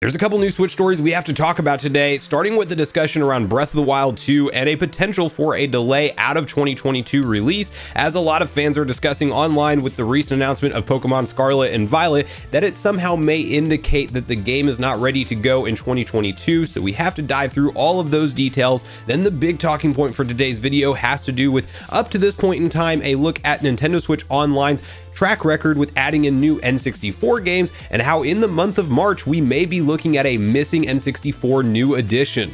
There's a couple new Switch stories we have to talk about today, starting with the discussion around Breath of the Wild 2 and a potential for a delay out of 2022 release, as a lot of fans are discussing online with the recent announcement of Pokemon Scarlet and Violet that it somehow may indicate that the game is not ready to go in 2022, so we have to dive through all of those details. Then the big talking point for today's video has to do with, up to this point in time, a look at Nintendo Switch Online's track record with adding in new N64 games, and how in the month of March we may be looking at a missing N64 new edition.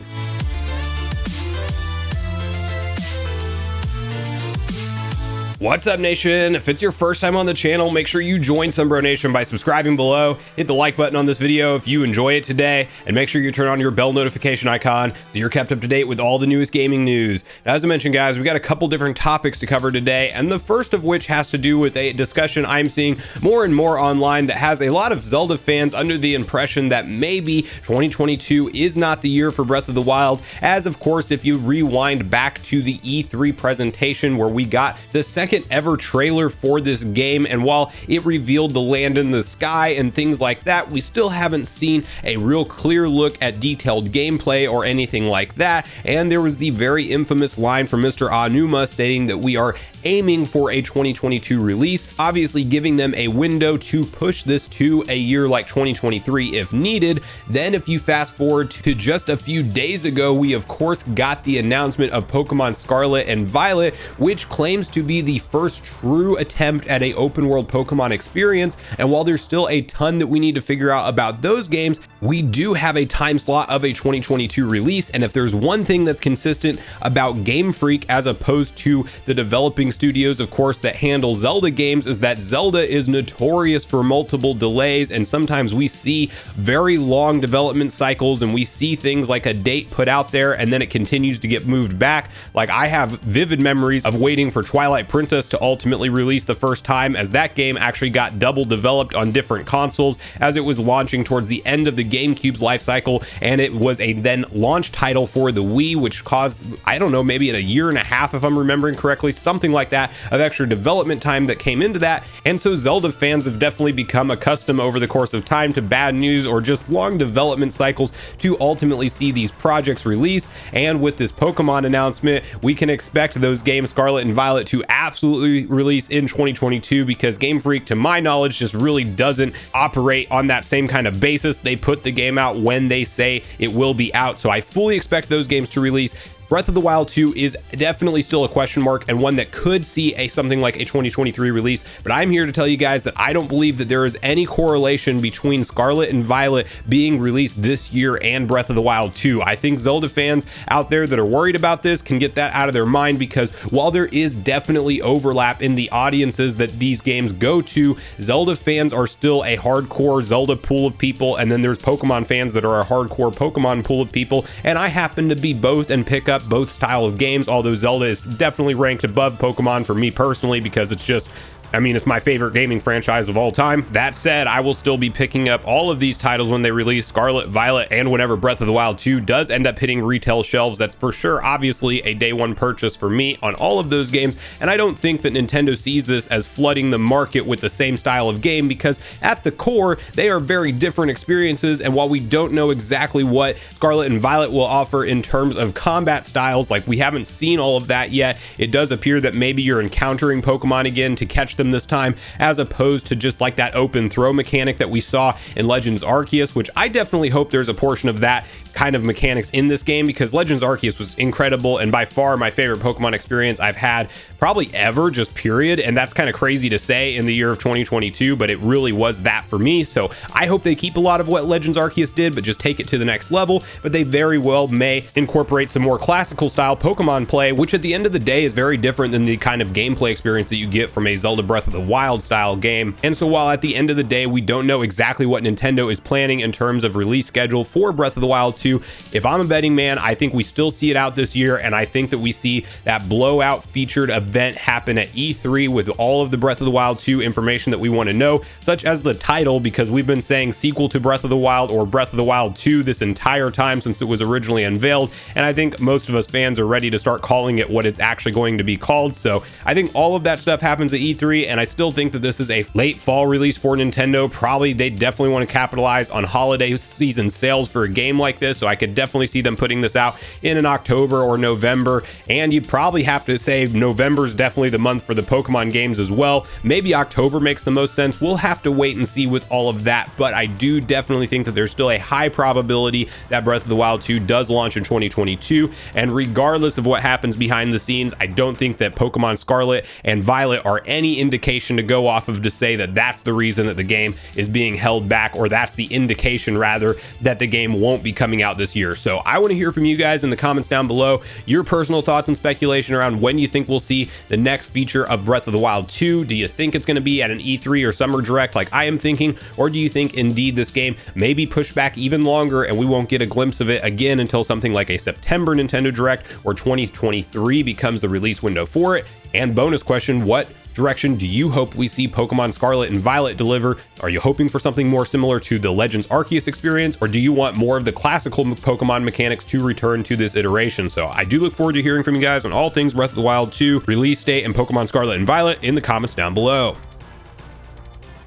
What's up, Nation? If it's your first time on the channel, make sure you join Sunbro Nation by subscribing below, hit the like button on this video if you enjoy it today, and make sure you turn on your bell notification icon so you're kept up to date with all the newest gaming news. Now, as I mentioned, guys, we got a couple different topics to cover today, and the first of which has to do with a discussion I'm seeing more and more online that has a lot of Zelda fans under the impression that maybe 2022 is not the year for Breath of the Wild, as of course, if you rewind back to the E3 presentation where we got the second ever trailer for this game, and while it revealed the land in the sky and things like that, we still haven't seen a real clear look at detailed gameplay or anything like that. And there was the very infamous line from Mr. Aonuma stating that we are aiming for a 2022 release, obviously giving them a window to push this to a year like 2023 if needed. Then if you fast forward to just a few days ago, we of course got the announcement of Pokemon Scarlet and Violet, which claims to be the first true attempt at a open world Pokemon experience. And while there's still a ton that we need to figure out about those games, we do have a time slot of a 2022 release. And if there's one thing that's consistent about Game Freak as opposed to the developing studios, of course, that handle Zelda games, is that Zelda is notorious for multiple delays, and sometimes we see very long development cycles, and we see things like a date put out there and then it continues to get moved back. Like, I have vivid memories of waiting for Twilight Princess to ultimately release the first time, as that game actually got double developed on different consoles as it was launching towards the end of the GameCube's life cycle, and it was a then launch title for the Wii, which caused, I don't know, maybe in a year and a half, if I'm remembering correctly, something like that, of extra development time that came into that. And so Zelda fans have definitely become accustomed over the course of time to bad news or just long development cycles to ultimately see these projects release. And with this Pokemon announcement, we can expect those games Scarlet and Violet to absolutely release in 2022, because Game Freak, to my knowledge, just really doesn't operate on that same kind of basis. They put the game out when they say it will be out, so I fully expect those games to release. Breath of the Wild 2 is definitely still a question mark, and one that could see something like a 2023 release, but I'm here to tell you guys that I don't believe that there is any correlation between Scarlet and Violet being released this year and Breath of the Wild 2. I think Zelda fans out there that are worried about this can get that out of their mind, because while there is definitely overlap in the audiences that these games go to, Zelda fans are still a hardcore Zelda pool of people, and then there's Pokemon fans that are a hardcore Pokemon pool of people, and I happen to be both and pick up both style of games, although Zelda is definitely ranked above Pokemon for me personally, because it's just, I mean, it's my favorite gaming franchise of all time. That said, I will still be picking up all of these titles when they release, Scarlet, Violet, and whenever Breath of the Wild 2 does end up hitting retail shelves. That's for sure, obviously, a day one purchase for me on all of those games. And I don't think that Nintendo sees this as flooding the market with the same style of game, because at the core, they are very different experiences. And while we don't know exactly what Scarlet and Violet will offer in terms of combat styles, like we haven't seen all of that yet, it does appear that maybe you're encountering Pokemon again to catch them this time, as opposed to just like that open throw mechanic that we saw in Legends Arceus, which I definitely hope there's a portion of that kind of mechanics in this game, because Legends Arceus was incredible and by far my favorite Pokemon experience I've had probably ever, just period. And that's kind of crazy to say in the year of 2022, but it really was that for me. So I hope they keep a lot of what Legends Arceus did, but just take it to the next level. But they very well may incorporate some more classical style Pokemon play, which at the end of the day is very different than the kind of gameplay experience that you get from a Zelda Breath of the Wild style game. And so while at the end of the day we don't know exactly what Nintendo is planning in terms of release schedule for Breath of the Wild 2, if I'm a betting man, I think we still see it out this year, and I think that we see that blowout featured event happen at E3 with all of the Breath of the Wild 2 information that we want to know, such as the title, because we've been saying sequel to Breath of the Wild or Breath of the Wild 2 this entire time since it was originally unveiled, and I think most of us fans are ready to start calling it what it's actually going to be called. So I think all of that stuff happens at E3, E3, and I still think that this is a late fall release for Nintendo. Probably they definitely want to capitalize on holiday season sales for a game like this, so I could definitely see them putting this out in an October or November. And you'd probably have to say November is definitely the month for the Pokemon games as well. Maybe October makes the most sense. We'll have to wait and see with all of that, but I do definitely think that there's still a high probability that Breath of the Wild 2 does launch in 2022. And regardless of what happens behind the scenes, I don't think that Pokemon Scarlet and Violet are any indication to go off of to say that that's the reason that the game is being held back, or that's the indication rather that the game won't be coming out this year. So I want to hear from you guys in the comments down below, your personal thoughts and speculation around when you think we'll see the next feature of Breath of the Wild 2. Do you think it's going to be at an E3 or Summer Direct like I am thinking, or do you think indeed this game may be pushed back even longer and we won't get a glimpse of it again until something like a September Nintendo Direct, or 2023 becomes the release window for it? And bonus question, what direction do you hope we see Pokemon Scarlet and Violet deliver? Are you hoping for something more similar to the Legends Arceus experience, or do you want more of the classical Pokemon mechanics to return to this iteration? So I do look forward to hearing from you guys on all things Breath of the Wild 2, release date, and Pokemon Scarlet and Violet in the comments down below.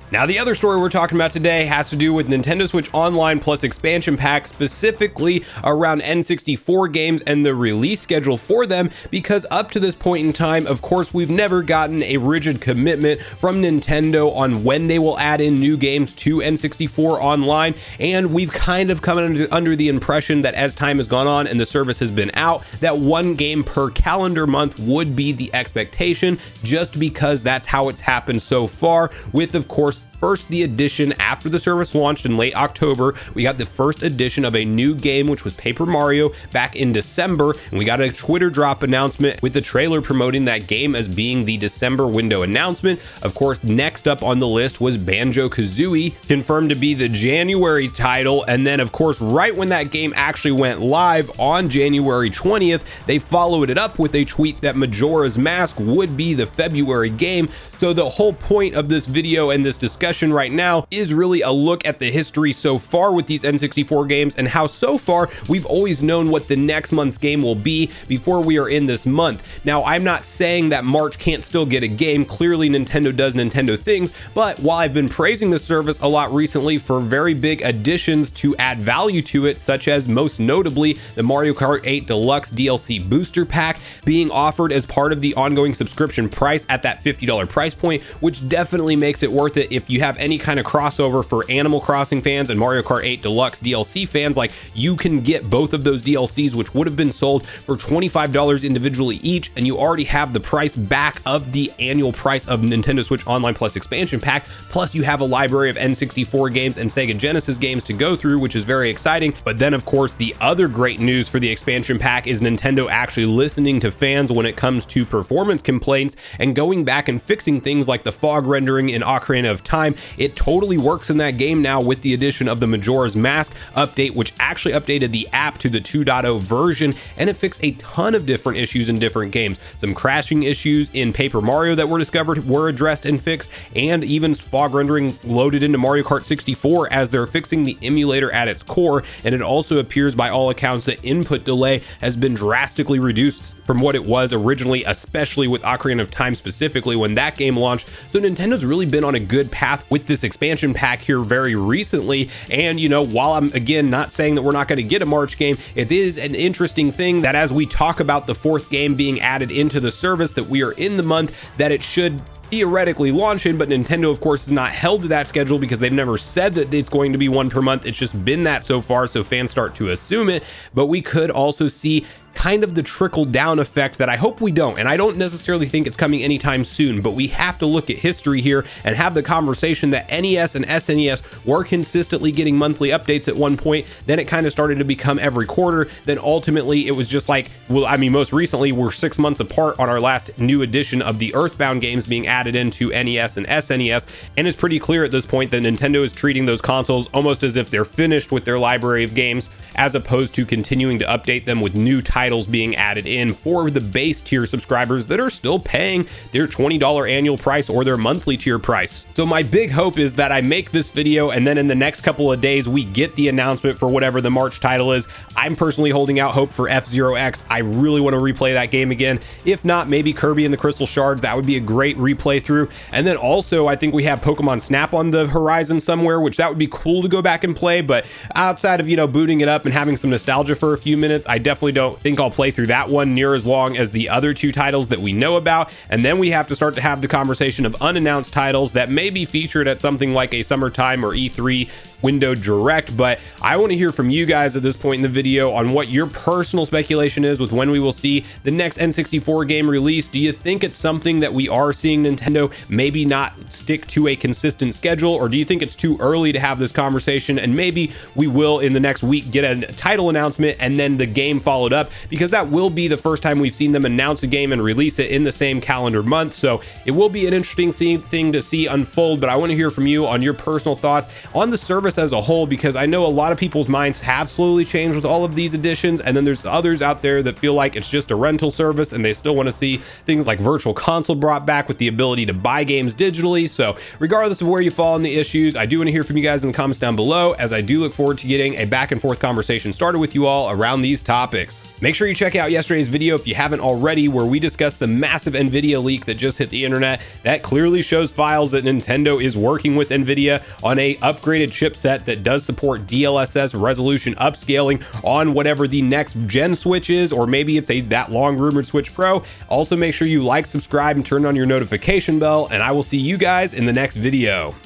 Now, the other story we're talking about today has to do with Nintendo Switch Online Plus expansion pack, specifically around N64 games and the release schedule for them, because up to this point in time, of course, we've never gotten a rigid commitment from Nintendo on when they will add in new games to N64 Online, and we've kind of come under the impression that as time has gone on and the service has been out, that one game per calendar month would be the expectation, just because that's how it's happened so far, with, of course, first the edition after the service launched in late October. We got the first edition of a new game, which was Paper Mario, back in December, and we got a Twitter drop announcement with the trailer promoting that game as being the December window announcement. Of course, next up on the list was Banjo-Kazooie, confirmed to be the January title, and then of course right when that game actually went live on January 20th, they followed it up with a tweet that Majora's Mask would be the February game. So the whole point of this video and this discussion right now is really a look at the history so far with these N64 games, and how so far we've always known what the next month's game will be before we are in this month. Now, I'm not saying that March can't still get a game. Clearly Nintendo does Nintendo things, but while I've been praising the service a lot recently for very big additions to add value to it, such as most notably the Mario Kart 8 Deluxe DLC booster pack being offered as part of the ongoing subscription price at that $50 price point, which definitely makes it worth it if you have any kind of crossover for Animal Crossing fans and Mario Kart 8 Deluxe DLC fans. Like, you can get both of those DLCs, which would have been sold for $25 individually each, and you already have the price back of the annual price of Nintendo Switch Online Plus expansion pack, plus you have a library of N64 games and Sega Genesis games to go through, which is very exciting. But then of course the other great news for the expansion pack is Nintendo actually listening to fans when it comes to performance complaints and going back and fixing things like the fog rendering in Ocarina of Time. It totally works in that game now with the addition of the Majora's Mask update, which actually updated the app to the 2.0 version, and it fixed a ton of different issues in different games. Some crashing issues in Paper Mario that were discovered were addressed and fixed, and even fog rendering loaded into Mario Kart 64 as they're fixing the emulator at its core. And it also appears by all accounts that input delay has been drastically reduced from what it was originally, especially with Ocarina of Time specifically when that game launched. So Nintendo's really been on a good path with this expansion pack here very recently. And you know, while I'm again not saying that we're not going to get a March game, it is an interesting thing that as we talk about the fourth game being added into the service, that we are in the month that it should theoretically launch in, but Nintendo of course is not held to that schedule because they've never said that it's going to be one per month. It's just been that so far, so fans start to assume it. But we could also see kind of the trickle down effect that I hope we don't, and I don't necessarily think it's coming anytime soon, but we have to look at history here and have the conversation that NES and SNES were consistently getting monthly updates at one point. Then it kind of started to become every quarter. Then ultimately it was just like, well, I mean, most recently we're 6 months apart on our last new edition of the Earthbound games being added into NES and SNES, and it's pretty clear at this point that Nintendo is treating those consoles almost as if they're finished with their library of games, as opposed to continuing to update them with new titles titles being added in for the base tier subscribers that are still paying their $20 annual price or their monthly tier price. So my big hope is that I make this video and then in the next couple of days we get the announcement for whatever the March title is. I'm personally holding out hope for F-Zero X. I really want to replay that game again. If not, maybe Kirby and the Crystal Shards. That would be a great replay through. And then also I think we have Pokemon Snap on the horizon somewhere, which that would be cool to go back and play. But outside of, booting it up and having some nostalgia for a few minutes, I definitely don't think I'll play through that one near as long as the other two titles that we know about. And then we have to start to have the conversation of unannounced titles that may be featured at something like a summertime or E3 window direct. But I want to hear from you guys at this point in the video on what your personal speculation is with when we will see the next N64 game release. Do you think it's something that we are seeing Nintendo maybe not stick to a consistent schedule, or do you think it's too early to have this conversation and maybe we will in the next week get a title announcement and then the game followed up, because that will be the first time we've seen them announce a game and release it in the same calendar month. So it will be an interesting thing to see unfold. But I want to hear from you on your personal thoughts on the service as a whole, because I know a lot of people's minds have slowly changed with all of these additions, and then there's others out there that feel like it's just a rental service and they still want to see things like Virtual Console brought back with the ability to buy games digitally. So regardless of where you fall on the issues, I do want to hear from you guys in the comments down below, as I do look forward to getting a back and forth conversation started with you all around these topics. Make sure you check out yesterday's video if you haven't already, where we discussed the massive Nvidia leak that just hit the internet. That clearly shows files that Nintendo is working with Nvidia on a upgraded chipset that does support DLSS resolution upscaling on whatever the next gen Switch is, or maybe it's that long rumored Switch Pro. Also make sure you like, subscribe, and turn on your notification bell, and I will see you guys in the next video.